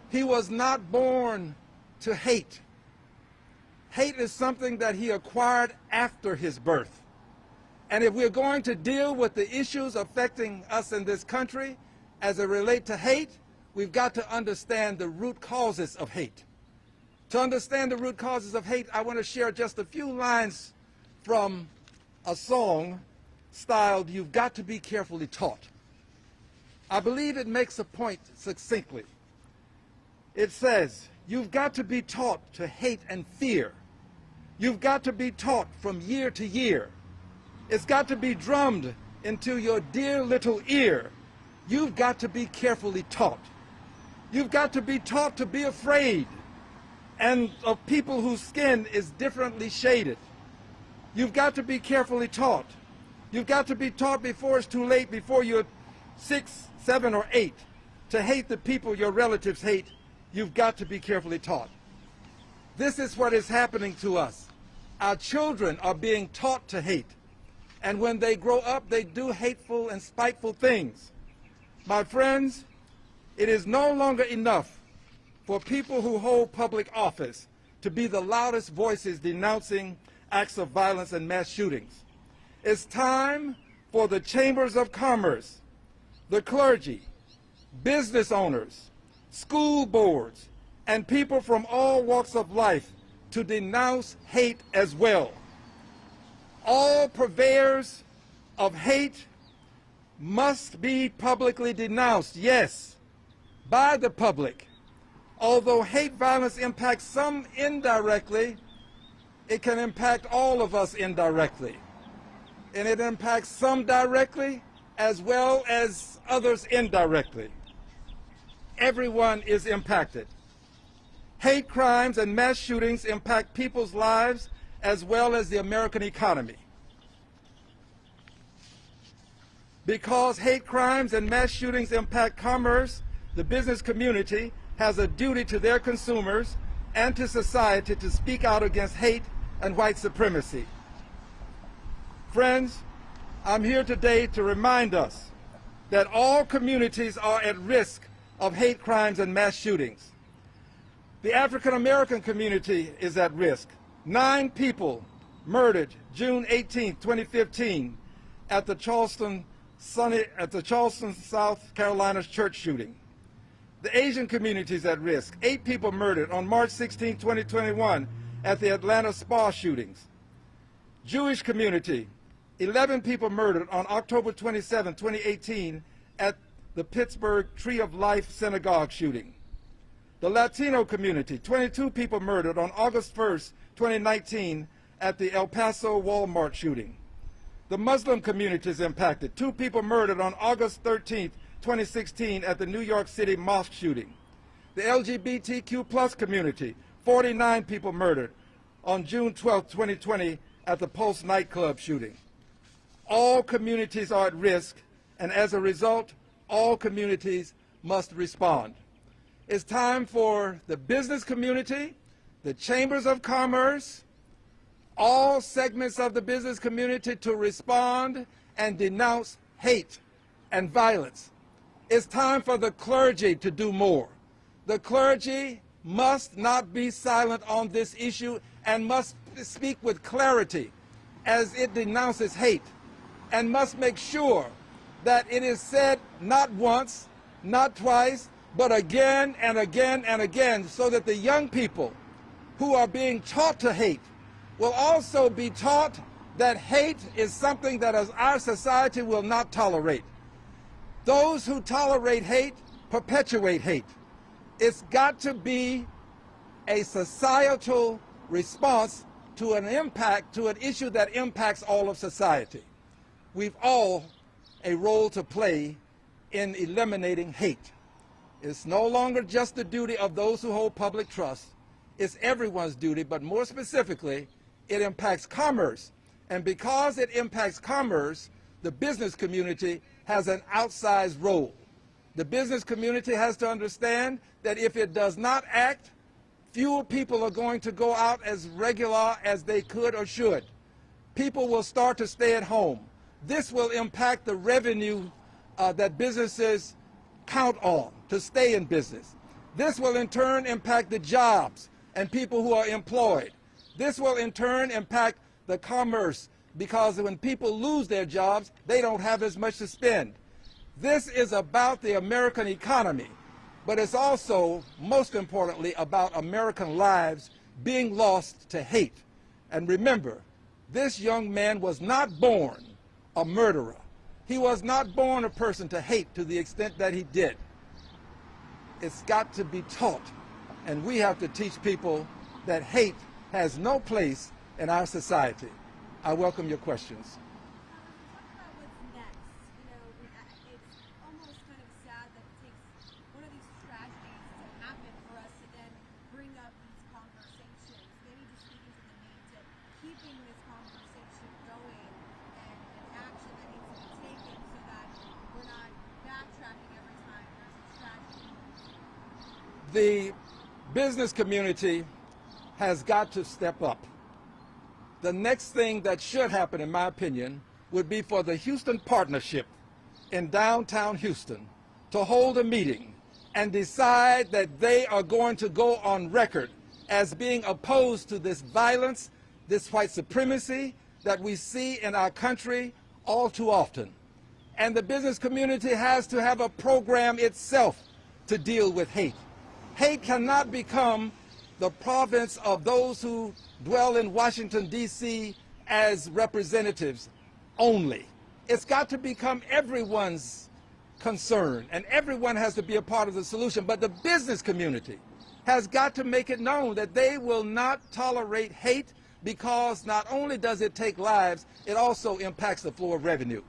He was not born to hate. Hate is something that he acquired after his birth. And if we're going to deal with the issues affecting us in this country as it relates to hate, we've got to understand the root causes of hate. To understand the root causes of hate, I want to share just a few lines from a song styled, "You've Got to Be Carefully Taught." I believe it makes a point succinctly. It says, "You've got to be taught to hate and fear. You've got to be taught from year to year. It's got to be drummed into your dear little ear. You've got to be carefully taught. You've got to be taught to be afraid and of people whose skin is differently shaded. You've got to be carefully taught. You've got to be taught before it's too late, before you're 6, 7, or 8, to hate the people your relatives hate. You've got to be carefully taught." This is what is happening to us. Our children are being taught to hate. And when they grow up, they do hateful and spiteful things. My friends, it is no longer enough for people who hold public office to be the loudest voices denouncing acts of violence and mass shootings. It's time for the chambers of commerce, the clergy, business owners, school boards, and people from all walks of life to denounce hate as well. All purveyors of hate must be publicly denounced, yes, by the public. Although hate violence impacts some indirectly, it can impact all of us indirectly. And it impacts some directly as well as others indirectly. Everyone is impacted. Hate crimes and mass shootings impact people's lives as well as the American economy. Because hate crimes and mass shootings impact commerce, the business community has a duty to their consumers and to society to speak out against hate and white supremacy. Friends, I'm here today to remind us that all communities are at risk of hate crimes and mass shootings. The African American community is at risk. 9 people murdered June 18, 2015 at the Charleston, South Carolina church shooting. The Asian community is at risk. 8 people murdered on March 16, 2021 at the Atlanta spa shootings. Jewish community, 11 people murdered on October 27, 2018 at the Pittsburgh Tree of Life synagogue shooting. The Latino community, 22 people murdered on August 1st, 2019 at the El Paso Walmart shooting. The Muslim community is impacted. 2 people murdered on August 13th, 2016 at the New York City mosque shooting. The LGBTQ+ community, 49 people murdered on June 12th, 2020 at the Pulse nightclub shooting. All communities are at risk, and as a result, all communities must respond. It's time for the business community, the chambers of commerce, all segments of the business community to respond and denounce hate and violence. It's time for the clergy to do more. The clergy must not be silent on this issue and must speak with clarity as it denounces hate, and must make sure that it is said not once, not twice, but again and again and again, so that the young people who are being taught to hate will also be taught that hate is something that our society will not tolerate. Those who tolerate hate perpetuate hate. It's got to be a societal response to an issue that impacts all of society. We've all a role to play in eliminating hate. It's no longer just the duty of those who hold public trust. It's everyone's duty, but more specifically, it impacts commerce. And because it impacts commerce, the business community has an outsized role. The business community has to understand that if it does not act, fewer people are going to go out as regular as they could or should. People will start to stay at home. This will impact the revenue that businesses count on to stay in business. This will in turn impact the jobs and people who are employed. This will in turn impact the commerce, because when people lose their jobs, they don't have as much to spend. This is about the American economy, but it's also, most importantly, about American lives being lost to hate. And remember, this young man was not born a murderer. He was not born a person to hate to the extent that he did. It's got to be taught, and we have to teach people that hate has no place in our society. I welcome your questions. Talk about what's next. It's almost kind of sad that it takes one of these tragedies to happen for us to then bring up these conversations. Maybe just speaking to the need to keeping this conversation going and action that needs to be taken so that we're not backtracking every time there's a tragedy. The business community has got to step up. The next thing that should happen, in my opinion, would be for the Houston Partnership in downtown Houston to hold a meeting and decide that they are going to go on record as being opposed to this violence, this white supremacy that we see in our country all too often. And the business community has to have a program itself to deal with hate. Hate cannot become the province of those who dwell in Washington, D.C. as representatives only. It's got to become everyone's concern, and everyone has to be a part of the solution. But the business community has got to make it known that they will not tolerate hate, because not only does it take lives, it also impacts the flow of revenue.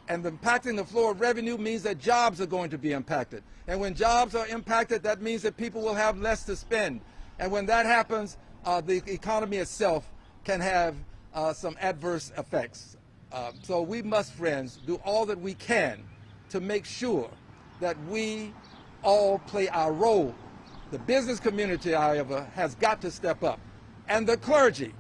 And impacting the flow of revenue means that jobs are going to be impacted. And when jobs are impacted, that means that people will have less to spend. And when that happens, the economy itself can have some adverse effects. So we must, friends, do all that we can to make sure that we all play our role. The business community, however, has got to step up. And the clergy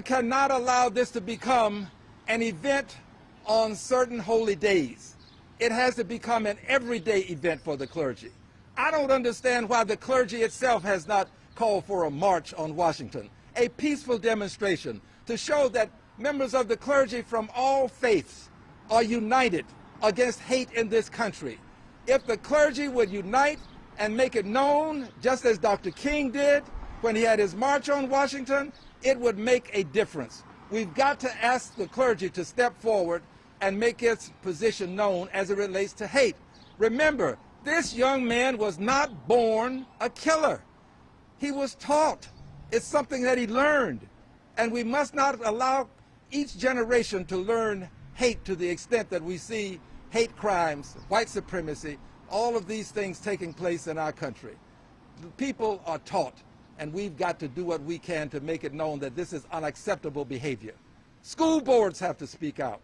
cannot allow this to become an event on certain holy days. It has to become an everyday event for the clergy. I don't understand why the clergy itself has not called for a march on Washington, a peaceful demonstration to show that members of the clergy from all faiths are united against hate in this country. If the clergy would unite and make it known, just as Dr. King did when he had his march on Washington, it would make a difference. We've got to ask the clergy to step forward and make its position known as it relates to hate. Remember, this young man was not born a killer. He was taught. It's something that he learned. And we must not allow each generation to learn hate to the extent that we see hate crimes, white supremacy, all of these things taking place in our country. The people are taught, and we've got to do what we can to make it known that this is unacceptable behavior. School boards have to speak out.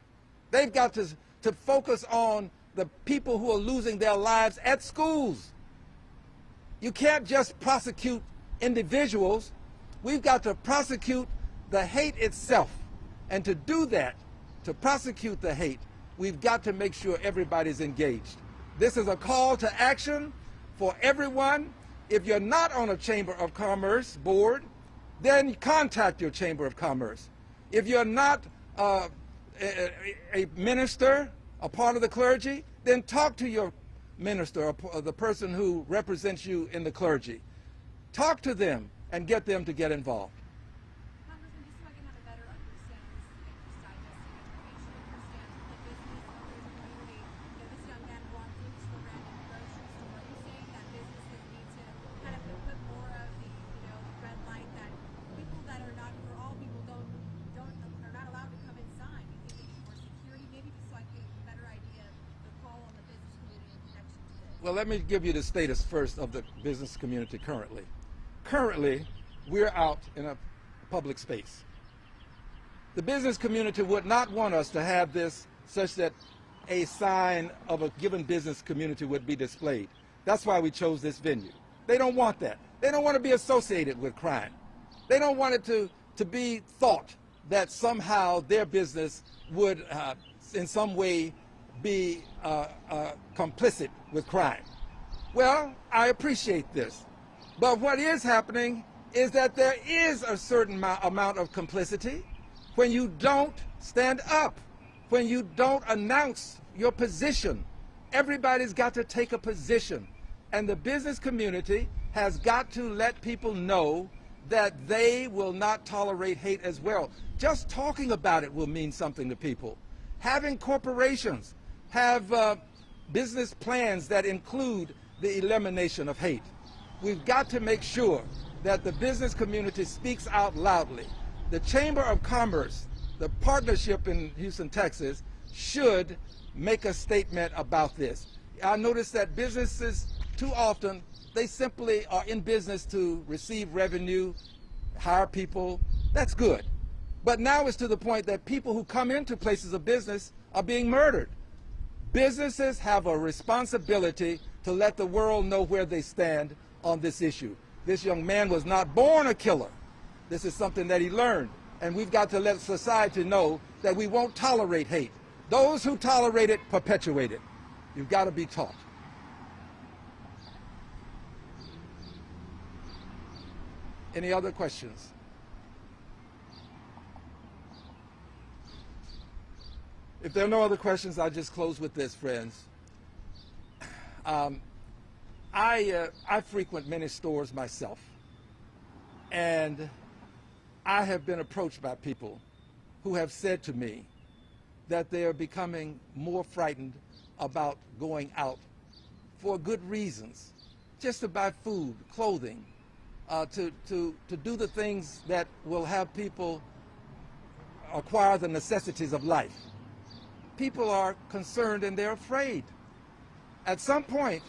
They've got to focus on the people who are losing their lives at schools. You can't just prosecute individuals. We've got to prosecute the hate itself. And to do that, to prosecute the hate, we've got to make sure everybody's engaged. This is a call to action for everyone. If you're not on a Chamber of Commerce board, then contact your Chamber of Commerce. If you're not a minister, a part of the clergy, then talk to your minister, or the person who represents you in the clergy. Talk to them and get them to get involved. Congressman, just so I can have a better understanding, this is just digesting information, understand the business owners and community. This young man walked into a random grocery store. Are you saying that businesses need to kind of put more of the, red light that people that are not, for all people are not allowed to come inside? You think they need more security? Maybe just so I can get a better idea of the call on the business community in connection to this. Well, let me give you the status first of the business community currently. Currently, we're out in a public space. The business community would not want us to have this such that a sign of a given business community would be displayed. That's why we chose this venue. They don't want that. They don't want to be associated with crime. They don't want it to be thought that somehow their business would in some way be complicit with crime. Well, I appreciate this. But what is happening is that there is a certain amount of complicity when you don't stand up, when you don't announce your position. Everybody's got to take a position. And the business community has got to let people know that they will not tolerate hate as well. Just talking about it will mean something to people. Having corporations have business plans that include the elimination of hate. We've got to make sure that the business community speaks out loudly. The Chamber of Commerce, the partnership in Houston, Texas, should make a statement about this. I notice that businesses, too often, they simply are in business to receive revenue, hire people. That's good. But now it's to the point that people who come into places of business are being murdered. Businesses have a responsibility to let the world know where they stand on this issue. This young man was not born a killer. This is something that he learned. And we've got to let society know that we won't tolerate hate. Those who tolerate it, perpetuate it. You've got to be taught. Any other questions? If there are no other questions, I'll just close with this, friends. I frequent many stores myself, and I have been approached by people who have said to me that they are becoming more frightened about going out for good reasons, just to buy food, clothing, to do the things that will have people acquire the necessities of life. People are concerned and they're afraid. At some point,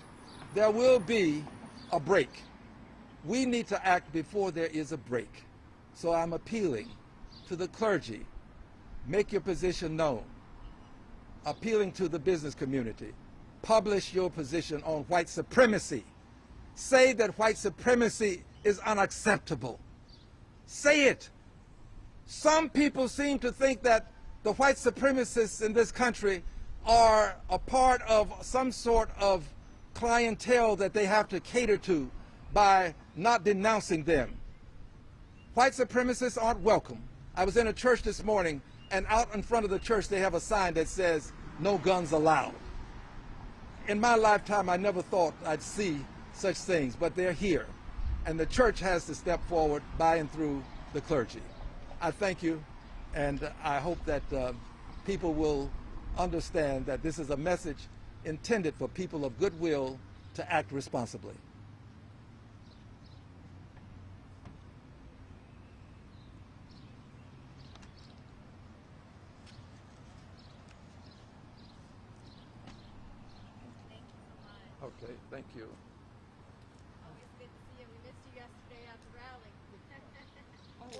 there will be a break. We need to act before there is a break. So I'm appealing to the clergy. Make your position known. Appealing to the business community. Publish your position on white supremacy. Say that white supremacy is unacceptable. Say it. Some people seem to think that the white supremacists in this country are a part of some sort of clientele that they have to cater to by not denouncing them. White supremacists aren't welcome. I was in a church this morning, and out in front of the church they have a sign that says, "No guns allowed." In my lifetime, I never thought I'd see such things, but they're here. And the church has to step forward by and through the clergy. I thank you, and I hope that people will understand that this is a message intended for people of goodwill to act responsibly. Thank you so much. Okay, thank you. Always good to see you. We missed you yesterday at the rally.